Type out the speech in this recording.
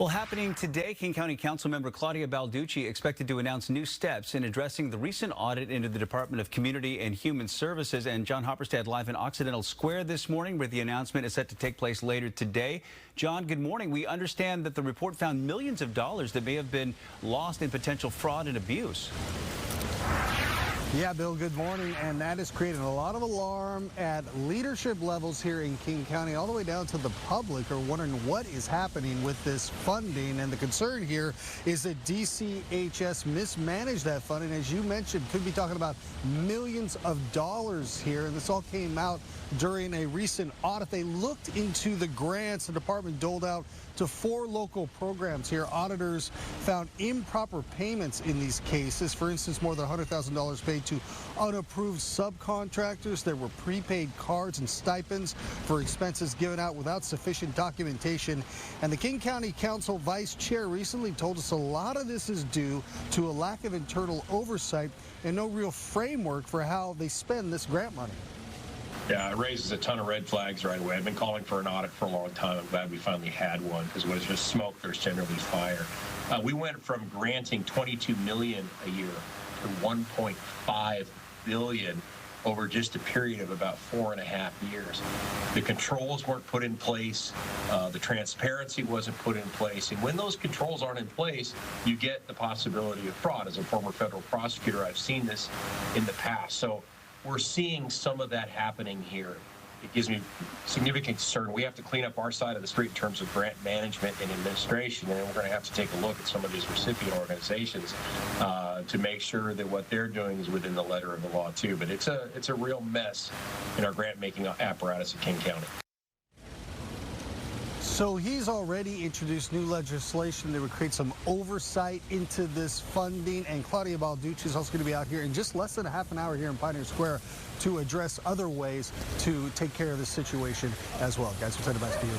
Well, happening today, King County Councilmember Claudia Balducci expected to announce new steps in addressing the recent audit into the Department of Community and Human Services. And John Hopperstad live in Occidental Square this morning, where the announcement is set to take place later today. John, good morning. We understand that the report found millions of dollars that may have been lost in potential fraud and abuse. Yeah, Bill, good morning. And that has created a lot of alarm at leadership levels here in King County, all the way down to the public are wondering what is happening with this funding. And the concern here is that DCHS mismanaged that funding. As you mentioned, could be talking about millions of dollars here. And this all came out during a recent audit. They looked into the grants the department doled out to 4 local programs here. Auditors found improper payments in these cases. For instance, more than $100,000 paid to unapproved subcontractors. There were prepaid cards and stipends for expenses given out without sufficient documentation. And the King County Council Vice Chair recently told us a lot of this is due to a lack of internal oversight and no real framework for how they spend this grant money. Yeah, it raises a ton of red flags right away. I've been calling for an audit for a long time. I'm glad we finally had one, because when it's just smoke, there's generally fire. We went from granting $22 million a year to $1.5 billion over just a period of about 4.5 years. The controls weren't put in place. The transparency wasn't put in place. And when those controls aren't in place, you get the possibility of fraud. As a former federal prosecutor, I've seen this in the past. So we're seeing some of that happening here. It gives me significant concern. We have to clean up our side of the street in terms of grant management and administration, and we're going to have to take a look at some of these recipient organizations to make sure that what they're doing is within the letter of the law too. But it's a real mess in our grant making apparatus at King County. So he's already introduced new legislation that would create some oversight into this funding. And Claudia Balducci is also going to be out here in just less than a half an hour here in Pioneer Square to address other ways to take care of this situation as well. Guys, we'll send it back to you.